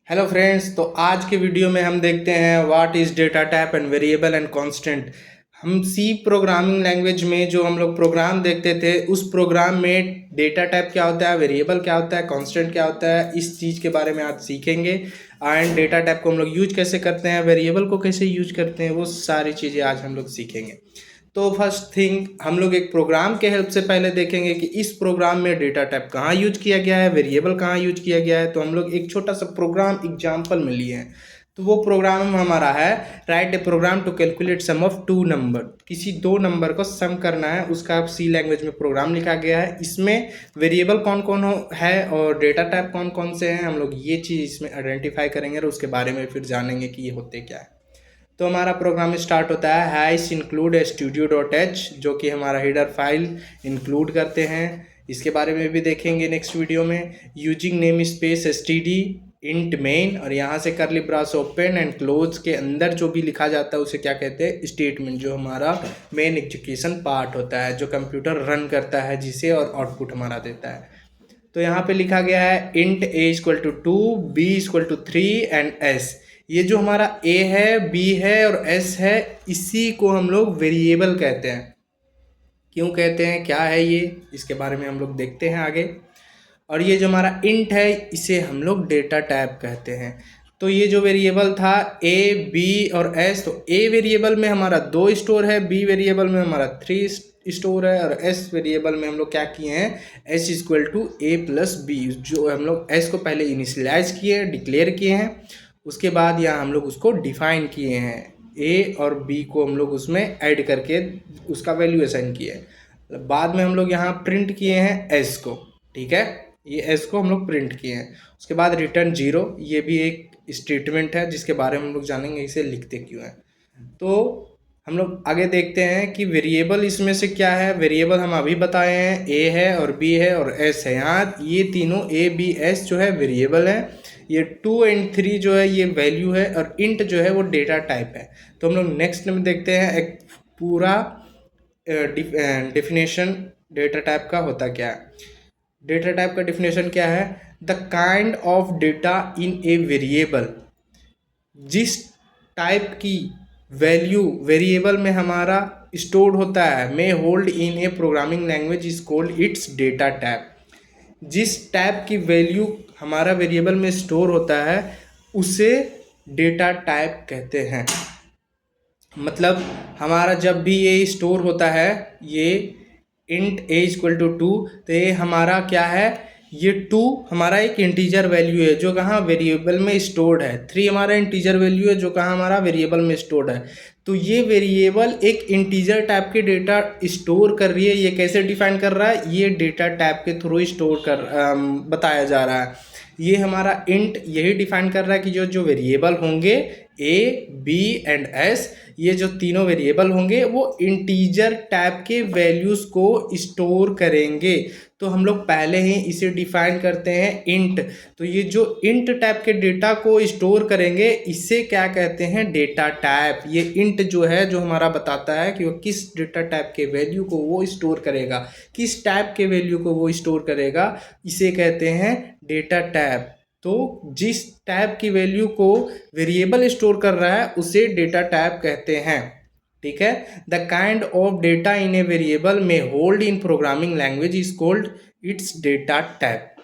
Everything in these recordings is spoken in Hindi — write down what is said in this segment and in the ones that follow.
हेलो फ्रेंड्स, तो आज के वीडियो में हम देखते हैं what is data type and variable and constant. हम सी प्रोग्रामिंग लैंग्वेज में जो हम लोग प्रोग्राम देखते थे उस प्रोग्राम में डेटा टाइप क्या होता है, वेरिएबल क्या होता है, कांस्टेंट क्या होता है, इस चीज़ के बारे में आज सीखेंगे। एंड डेटा टाइप को हम लोग यूज कैसे करते हैं, वेरिएबल को कैसे यूज करते हैं, वो सारी चीज़ें आज हम लोग सीखेंगे। तो फर्स्ट थिंग हम लोग एक प्रोग्राम के हेल्प से पहले देखेंगे कि इस प्रोग्राम में डेटा टाइप कहाँ यूज किया गया है, वेरिएबल कहाँ यूज किया गया है। तो हम लोग एक छोटा सा प्रोग्राम एग्जांपल में लिए हैं। तो वो प्रोग्राम हमारा है write a program to calculate sum of two number. किसी दो नंबर को सम करना है, उसका सी लैंग्वेज में प्रोग्राम लिखा गया है। इसमें वेरिएबल कौन कौन है और डेटा टाइप कौन कौन से हैं, हम लोग ये चीज़ इसमें आइडेंटिफाई करेंगे और उसके बारे में फिर जानेंगे कि ये होते क्या है। तो हमारा प्रोग्राम स्टार्ट होता है हैश इंक्लूड studio.h, जो कि हमारा हेडर फाइल इंक्लूड करते हैं। इसके बारे में भी देखेंगे नेक्स्ट वीडियो में। Using name space std int main, और यहाँ से करली ब्रास ओपन एंड क्लोज के अंदर जो भी लिखा जाता है उसे क्या कहते हैं, स्टेटमेंट, जो हमारा मेन एग्जीक्यूशन पार्ट होता है, जो कंप्यूटर रन करता है जिसे, और आउटपुट हमारा देता है। तो यहाँ पे लिखा गया है int a = 2, b = 3 and s। ये जो हमारा a है, b है और s है, इसी को हम लोग वेरिएबल कहते हैं। क्यों कहते हैं, क्या है ये, इसके बारे में हम लोग देखते हैं आगे। और ये जो हमारा इंट है इसे हम लोग डेटा टाइप कहते हैं। तो ये जो वेरिएबल था a, b और s, तो a वेरिएबल में हमारा 2 स्टोर है, b वेरिएबल में हमारा 3 स्टोर है, और s वेरिएबल में हम लोग क्या किए हैं, s = a+b, जो हम लोग s को पहले इनिशियलाइज किए, डिक्लेयर किए हैं। उसके बाद यहाँ हम लोग उसको डिफाइन किए हैं, a और b को हम लोग उसमें ऐड करके उसका वैल्यू असाइन किए हैं। बाद में हम लोग यहाँ प्रिंट किए हैं s को, ठीक है, ये s को हम लोग प्रिंट किए हैं। उसके बाद रिटर्न 0, ये भी एक स्टेटमेंट है जिसके बारे में हम लोग जानेंगे इसे लिखते क्यों हैं। तो हम लोग आगे देखते हैं कि वेरिएबल इसमें से क्या है। वेरिएबल हम अभी बताए हैं, a है और b है और s है। यहाँ ये तीनों a, b, s जो है वेरिएबल है। ये 2 और 3 जो है ये वैल्यू है, और इंट जो है वो डेटा टाइप है। तो हम लोग नेक्स्ट में देखते हैं एक पूरा डिफिनेशन डेटा टाइप का होता क्या है। डेटा टाइप का डिफिनेशन क्या है, the kind of data in a variable, जिस टाइप की वैल्यू वेरिएबल में हमारा स्टोर्ड होता है, may hold in a programming language is called its data type. जिस टाइप की वैल्यू हमारा वेरिएबल में स्टोर होता है उसे डेटा टाइप कहते हैं। मतलब हमारा जब भी ये स्टोर होता है, ये इंट a = 2, तो ये हमारा क्या है, ये 2 हमारा एक इंटीजर वैल्यू है जो कहाँ वेरिएबल में स्टोर्ड है, 3 हमारा इंटीजर वैल्यू है जो कहाँ हमारा वेरिएबल में स्टोर्ड है। तो ये वेरिएबल एक इंटीजर टाइप के डेटा स्टोर कर रही है। ये कैसे डिफाइन कर रहा है, ये डेटा टाइप के थ्रू स्टोर कर बताया जा रहा है। ये हमारा इंट यही डिफाइन कर रहा है कि जो जो वेरिएबल होंगे a, b एंड s, ये जो तीनों वेरिएबल होंगे वो इंटीजर टाइप के वैल्यूज़ को स्टोर करेंगे। तो हम लोग पहले ही इसे डिफाइन करते हैं इंट। तो ये जो इंट टाइप के डेटा को स्टोर करेंगे इसे क्या कहते हैं, डेटा टाइप। ये इंट जो है जो हमारा बताता है कि वो किस डेटा टाइप के वैल्यू को वो स्टोर करेगा, किस टाइप के वैल्यू को वो स्टोर करेगा, इसे कहते हैं डेटा टाइप। तो जिस टाइप की वैल्यू को वेरिएबल स्टोर कर रहा है उसे डेटा टाइप कहते हैं, ठीक है। The kind of data in a variable में hold in programming language is called its data type.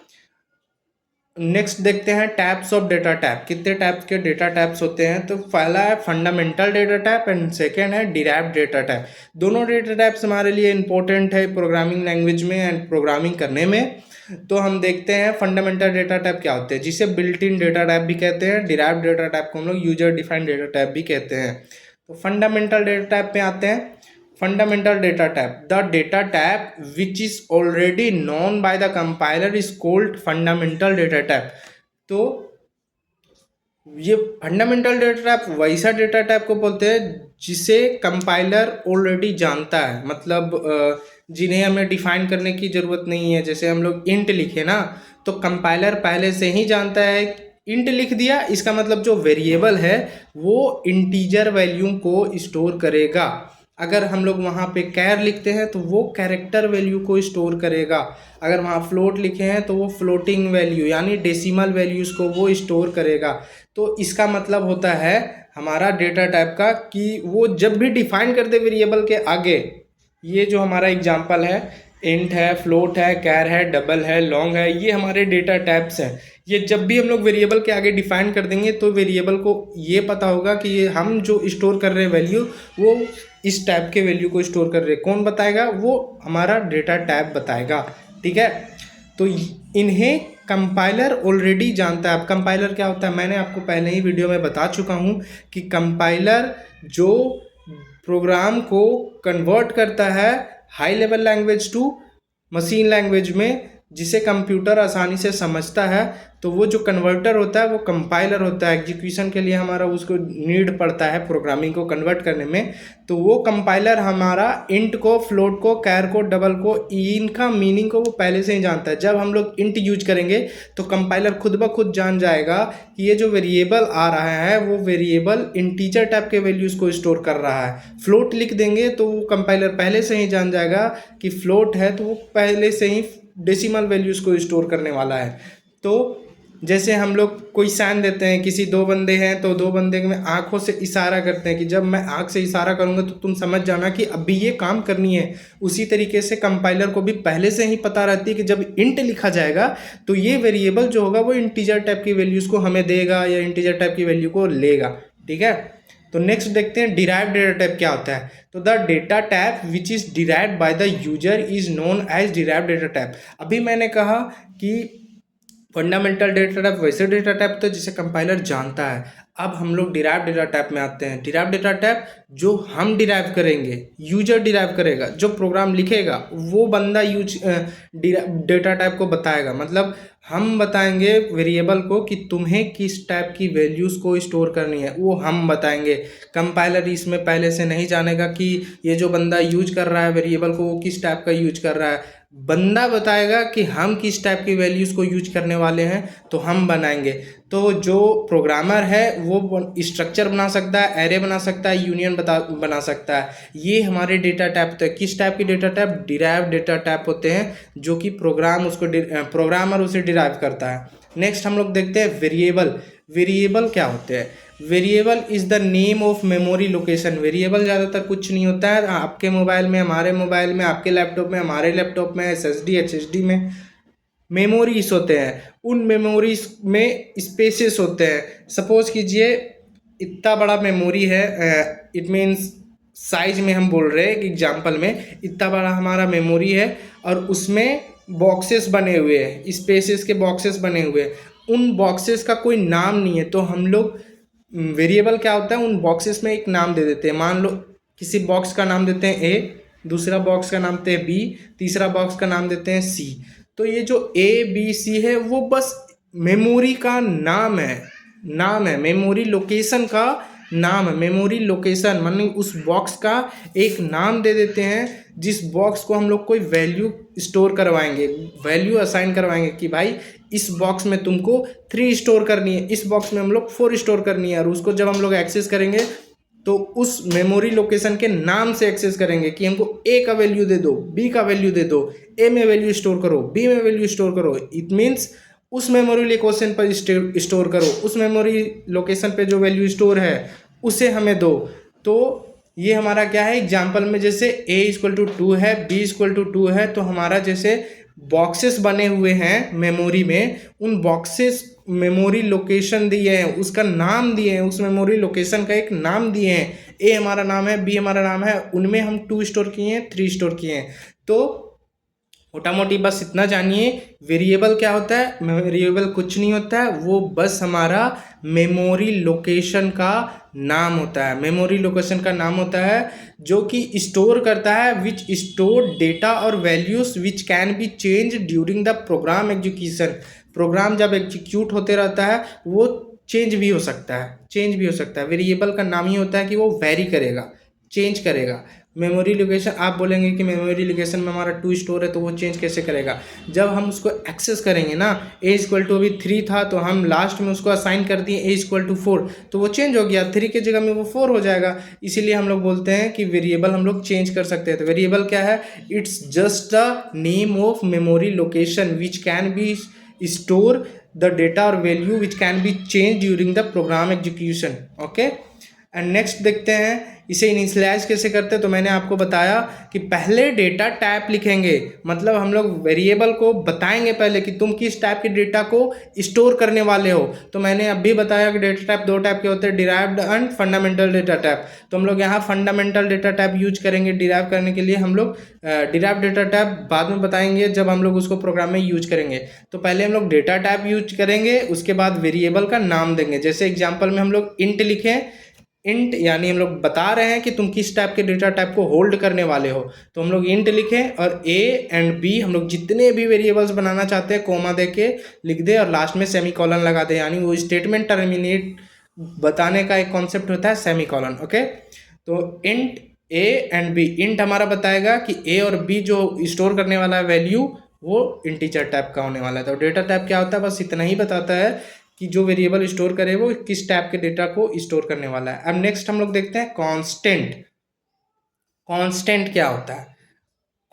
Next देखते हैं टाइप्स ऑफ डेटा टाइप। कितने टाइप्स के डेटा टाइप्स होते हैं, तो पहला है fundamental data type and second है डिराइव्ड डेटा टाइप। दोनों डेटा टाइप्स हमारे लिए इंपॉर्टेंट है प्रोग्रामिंग लैंग्वेज में एंड प्रोग्रामिंग करने में। तो हम देखते हैं फंडामेंटल डेटा टाइप क्या होते हैं, जिसे बिल्ट इन डेटा टाइप भी कहते हैं। डिराइव्ड डेटा टाइप को हम लोग यूजर डिफाइंड डेटा टाइप भी कहते हैं। तो फंडामेंटल डेटा टाइप पे आते हैं। Fundamental data type, the data type which is already known by the compiler is called fundamental data type. तो ये फंडामेंटल डेटा टाइप वैसा डेटा टाइप को बोलते हैं जिसे कंपाइलर ऑलरेडी जानता है। मतलब जिन्हें हमें डिफाइन करने की ज़रूरत नहीं है। जैसे हम लोग इंट लिखे ना, तो कंपाइलर पहले से ही जानता है, इंट लिख दिया, इसका मतलब जो वेरिएबल है वो इंटीजर वैल्यू को स्टोर करेगा। अगर हम लोग वहाँ पे कैर लिखते हैं तो वो कैरेक्टर वैल्यू को स्टोर करेगा। अगर वहाँ फ्लोट लिखे हैं तो वो फ्लोटिंग वैल्यू यानी डेसिमल वैल्यूज़ को वो स्टोर करेगा। तो इसका मतलब होता है हमारा डेटा टाइप का कि वो जब भी डिफाइन कर दे वेरिएबल के आगे, ये जो हमारा एग्जांपल है, इंट है, फ्लोट है, कैर है, डबल है, लॉन्ग है, ये हमारे डेटा टाइप्स हैं। ये जब भी हम लोग वेरिएबल के आगे डिफाइन कर देंगे तो वेरिएबल को ये पता होगा कि ये हम जो स्टोर कर रहे हैं वैल्यू, वो इस टाइप के वैल्यू को स्टोर कर रहे हैं। कौन बताएगा? वो हमारा डेटा टाइप बताएगा। ठीक है, तो इन्हें कंपाइलर ऑलरेडी जानता है। अब कंपाइलर क्या होता है, मैंने आपको पहले ही वीडियो में बता चुका हूँ कि कंपाइलर जो प्रोग्राम को कन्वर्ट करता है high level language to machine language में, जिसे कंप्यूटर आसानी से समझता है, तो वो जो कन्वर्टर होता है वो कंपाइलर होता है। एग्जीक्यूशन के लिए हमारा उसको नीड पड़ता है प्रोग्रामिंग को कन्वर्ट करने में, तो वो कंपाइलर हमारा इंट को, फ्लोट को, कैर को, डबल को, इनका मीनिंग को वो पहले से ही जानता है। जब हम लोग इंट यूज करेंगे तो कंपाइलर खुद ब खुद जान जाएगा कि ये जो वेरिएबल आ रहा है वो वेरिएबल इंटीजर टाइप के वैल्यूज़ को स्टोर कर रहा है। फ्लोट लिख देंगे तो वो कंपाइलर पहले से ही जान जाएगा कि फ्लोट है, तो वो पहले से ही डेसिमल वैल्यूज़ को स्टोर करने वाला है। तो जैसे हम लोग कोई साइन देते हैं, किसी दो बंदे हैं तो दो बंदे में आंखों से इशारा करते हैं कि जब मैं आंख से इशारा करूंगा तो तुम समझ जाना कि अभी ये काम करनी है। उसी तरीके से कंपाइलर को भी पहले से ही पता रहती है कि जब इंट लिखा जाएगा तो ये वेरिएबल जो होगा वो इंटीजर टाइप की वैल्यूज़ को हमें देगा या इंटीजर टाइप की वैल्यू को लेगा। ठीक है, तो नेक्स्ट देखते हैं डिराइव्ड डेटा टाइप क्या होता है। तो the data type which is derived by the user is known as derived data type. अभी मैंने कहा कि फंडामेंटल डेटा टाइप वैसे डेटा टाइप तो जिसे कंपाइलर जानता है। अब हम लोग डिराइव डेटा टाइप में आते हैं। डिराइव डेटा टाइप जो हम डिराइव करेंगे, यूजर डिराइव करेगा, जो प्रोग्राम लिखेगा वो बंदा डेटा टाइप को बताएगा। मतलब हम बताएंगे वेरिएबल को कि तुम्हें किस टाइप की वैल्यूज़ को स्टोर करनी है, वो हम बताएंगे। कंपाइलर इसमें पहले से नहीं जानेगा कि ये जो बंदा यूज कर रहा है वेरिएबल को वो किस टाइप का यूज कर रहा है। बंदा बताएगा कि हम किस टाइप की वैल्यूज़ को यूज करने वाले हैं, तो हम बनाएंगे। तो जो प्रोग्रामर है वो स्ट्रक्चर बना सकता है, एरे बना सकता है, यूनियन बना सकता है। ये हमारे डेटा टाइप होते हैं। किस टाइप की data type? Derive data type होते हैं, जो कि प्रोग्रामर उसे डिराइव करता है। नेक्स्ट हम लोग देखते हैं वेरिएबल। वेरिएबल क्या होते हैं? Variable is the name of memory location. Variable ज़्यादातर कुछ नहीं होता है, आपके मोबाइल में, हमारे मोबाइल में, आपके लैपटॉप में, हमारे लैपटॉप में, एसएसडी में मेमोरीज होते हैं। उन मेमोरीज में स्पेसेस होते हैं। सपोज कीजिए इतना बड़ा मेमोरी है, इट मीन्स साइज में हम बोल रहे हैं कि एग्जाम्पल में इतना बड़ा हमारा मेमोरी है और उसमें बॉक्सेस बने हुए हैं, स्पेसेस के बॉक्सेस बने हुए हैं। उन बॉक्सेस का कोई नाम नहीं है, तो हम लोग वेरिएबल क्या होता है, उन बॉक्सेस में एक नाम दे देते हैं। मान लो किसी बॉक्स का नाम देते हैं ए, दूसरा बॉक्स का नाम देते हैं बी, तीसरा बॉक्स का नाम देते हैं सी। तो ये जो ए बी सी है वो बस मेमोरी का नाम है मेमोरी लोकेशन का नाम है। मेमोरी लोकेशन माने उस बॉक्स का एक नाम दे देते हैं, जिस बॉक्स को हम लोग कोई वैल्यू स्टोर करवाएंगे, वैल्यू असाइन करवाएंगे कि भाई इस बॉक्स में तुमको 3 स्टोर करनी है, इस बॉक्स में हम लोग 4 स्टोर करनी है। और उसको जब हम लोग एक्सेस करेंगे तो उस मेमोरी लोकेशन के नाम से एक्सेस करेंगे कि हमको ए का वैल्यू दे दो, बी का वैल्यू दे दो, ए में वैल्यू स्टोर करो, बी में वैल्यू स्टोर करो। इट मीन्स उस मेमोरी लोकेशन पर स्टोर करो, उस मेमोरी लोकेशन पे जो वैल्यू स्टोर है उसे हमें दो। तो ये हमारा क्या है, एग्जाम्पल में जैसे a=2 है, b=2 है, तो हमारा जैसे बॉक्सेस बने हुए हैं मेमोरी में, उन बॉक्सेस मेमोरी लोकेशन दिए हैं, उसका नाम दिए हैं, उस मेमोरी लोकेशन का एक नाम दिए हैं। ए हमारा नाम है, बी हमारा नाम है, उनमें हम 2 स्टोर किए हैं, 3 स्टोर किए हैं। तो मोटा मोटी बस इतना जानिए वेरिएबल क्या होता है। वेरिएबल कुछ नहीं होता है, वो बस हमारा मेमोरी लोकेशन का नाम होता है। मेमोरी लोकेशन का नाम होता है जो कि स्टोर करता है, विच स्टोर डेटा और values which can be change during the program execution. Program जब एग्जीक्यूट होते रहता है वो चेंज भी हो सकता है, वेरिएबल का नाम ही होता है कि वो वेरी करेगा, चेंज करेगा। मेमोरी लोकेशन, आप बोलेंगे कि मेमोरी लोकेशन में हमारा 2 स्टोर है तो वो चेंज कैसे करेगा? जब हम उसको एक्सेस करेंगे ना, a इक्वल टू अभी 3 था तो हम लास्ट में उसको असाइन कर दिए a इक्वल टू 4, तो वो चेंज हो गया, 3 की जगह में वो 4 हो जाएगा। इसीलिए हम लोग बोलते हैं कि वेरिएबल हम लोग चेंज कर सकते हैं। तो वेरिएबल क्या है? It's just a name of memory location which can be store the data और value which can be change during the program execution. Okay, and next देखते हैं इसे इनिशियलाइज कैसे करते हैं। तो मैंने आपको बताया कि पहले डेटा टाइप लिखेंगे, मतलब हम लोग वेरिएबल को बताएंगे पहले कि तुम किस टाइप के डेटा को स्टोर करने वाले हो। तो मैंने अब भी बताया कि डेटा टाइप 2 टाइप के होते हैं, derived and fundamental data type. तो हम लोग यहाँ फंडामेंटल डेटा टाइप यूज करेंगे डिराइव करने के लिए। हम लोग डिराइव डेटा टाइप बाद में बताएंगे जब हम लोग उसको प्रोग्राम में यूज करेंगे। तो पहले हम लोग डेटा टाइप यूज करेंगे, उसके बाद वेरिएबल का नाम देंगे। जैसे एग्जाम्पल में हम लोग इंट लिखें, इंट यानी हम लोग बता रहे हैं कि तुम किस टाइप के डेटा टाइप को होल्ड करने वाले हो, तो हम लोग इंट लिखें और a एंड b हम लोग जितने भी वेरिएबल्स बनाना चाहते हैं कोमा दे के लिख दे और लास्ट में सेमी कॉलन लगा दे, यानी वो स्टेटमेंट टर्मिनेट बताने का एक कॉन्सेप्ट होता है सेमी कॉलन। ओके, तो int a and b, int हमारा बताएगा कि a और b जो स्टोर करने वाला है वैल्यू वो इंटीजर टाइप का होने वाला है। तो डेटा टाइप क्या होता है बस इतना ही बताता है कि जो वेरिएबल स्टोर करे वो किस टाइप के डेटा को स्टोर करने वाला है। अब नेक्स्ट हम लोग देखते हैं कांस्टेंट। कांस्टेंट क्या होता है?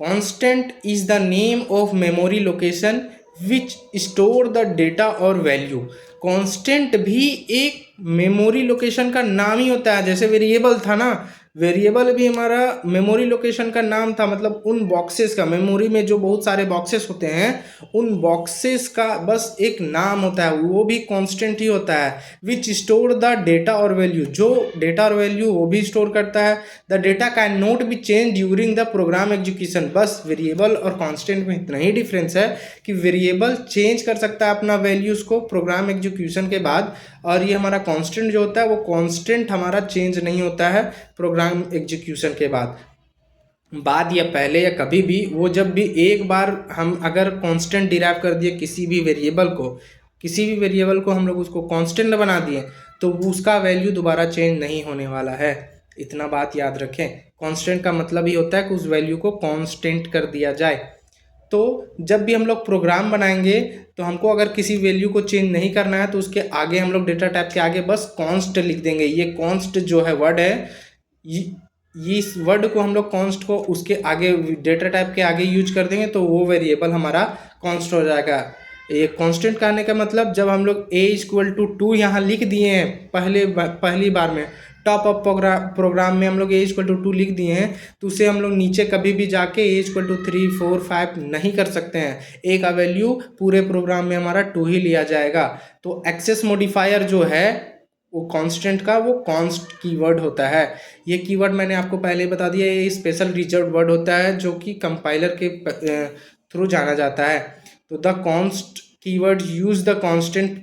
Constant is the name of memory location which store the data और वैल्यू। कांस्टेंट भी एक मेमोरी लोकेशन का नाम ही होता है। जैसे वेरिएबल था ना, वेरिएबल भी हमारा मेमोरी लोकेशन का नाम था, मतलब उन बॉक्सेस का, मेमोरी में जो बहुत सारे बॉक्सेस होते हैं उन बॉक्सेस का बस एक नाम होता है, वो भी कांस्टेंट ही होता है। विच स्टोर द डेटा और वैल्यू, जो डेटा और वैल्यू वो भी स्टोर करता है। The data can not be change during the program execution. बस वेरिएबल और कांस्टेंट में इतना ही डिफरेंस है कि वेरिएबल चेंज कर सकता है अपना वैल्यूज़ को प्रोग्राम एग्जीक्यूशन के बाद, और ये हमारा कांस्टेंट जो होता है वो कांस्टेंट हमारा चेंज नहीं होता है प्रोग्राम एग्जीक्यूशन के बाद या पहले या कभी भी। वो जब भी एक बार हम अगर कांस्टेंट डिराइव कर दिए किसी भी वेरिएबल को हम लोग उसको कांस्टेंट बना दिए तो उसका वैल्यू दोबारा चेंज नहीं होने वाला है। इतना बात याद रखें। कांस्टेंट का मतलब ही होता है कि उस वैल्यू को कांस्टेंट कर दिया जाए। तो जब भी हम लोग प्रोग्राम बनाएंगे तो हमको अगर किसी वैल्यू को चेंज नहीं करना है तो उसके आगे हम लोग डेटा टाइप के आगे बस कॉन्स्ट लिख देंगे। ये कॉन्स्ट जो है वर्ड है, ये इस वर्ड को हम लोग कॉन्स्ट को उसके आगे डेटा टाइप के आगे यूज कर देंगे तो वो वेरिएबल हमारा कॉन्स्ट हो जाएगा। ये कांस्टेंट कहने का मतलब जब हम लोग a इक्वल टू 2 यहाँ लिख दिए हैं पहली बार में टॉप अप प्रोग्राम में हम लोग a इक्वल टू 2 लिख दिए हैं तो उसे हम लोग नीचे कभी भी जाके a इक्वल टू 3, 4, 5 नहीं कर सकते हैं। a का वैल्यू पूरे प्रोग्राम में हमारा 2 ही लिया जाएगा। तो एक्सेस मॉडिफायर जो है वो कांस्टेंट का वो कॉन्स्ट कीवर्ड होता है। ये कीवर्ड मैंने आपको पहले बता दिया, ये स्पेशल रिजर्व वर्ड होता है जो कि कंपाइलर के थ्रू जाना जाता है। तो the const keyword use the constant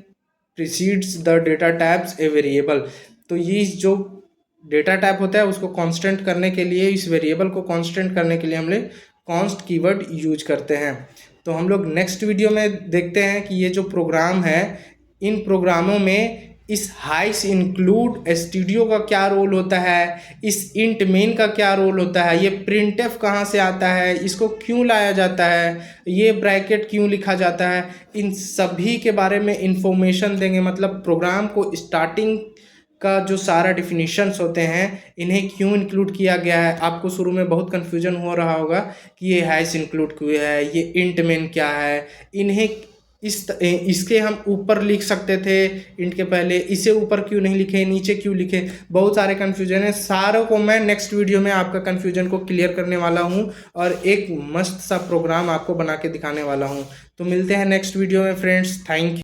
precedes the data types a variable. तो ये जो डेटा टाइप होता है उसको कांस्टेंट करने के लिए, इस वेरिएबल को कांस्टेंट करने के लिए हम लोग कॉन्स्ट कीवर्ड यूज करते हैं। तो हम लोग नेक्स्ट वीडियो में देखते हैं कि ये जो प्रोग्राम है इन प्रोग्रामों में इस हाइस इंक्लूड स्टूडियो का क्या रोल होता है, इस इंट मेन का क्या रोल होता है, ये प्रिंटफ कहाँ से आता है, इसको क्यों लाया जाता है, ये ब्रैकेट क्यों लिखा जाता है, इन सभी के बारे में इंफॉर्मेशन देंगे। मतलब प्रोग्राम को स्टार्टिंग का जो सारा डिफिनीशंस होते हैं इन्हें क्यों इंक्लूड किया गया है। आपको शुरू में बहुत कन्फ्यूजन हो रहा होगा कि ये हाइस इंक्लूड क्यों है, ये इंट मेन क्या है, इन्हें इसके हम ऊपर लिख सकते थे इंट के पहले, इसे ऊपर क्यों नहीं लिखे, नीचे क्यों लिखे, बहुत सारे कन्फ्यूजन है। सारों को मैं नेक्स्ट वीडियो में आपका कन्फ्यूजन को क्लियर करने वाला हूं और एक मस्त सा प्रोग्राम आपको बना के दिखाने वाला हूं। तो मिलते हैं नेक्स्ट वीडियो में फ्रेंड्स, थैंक यू।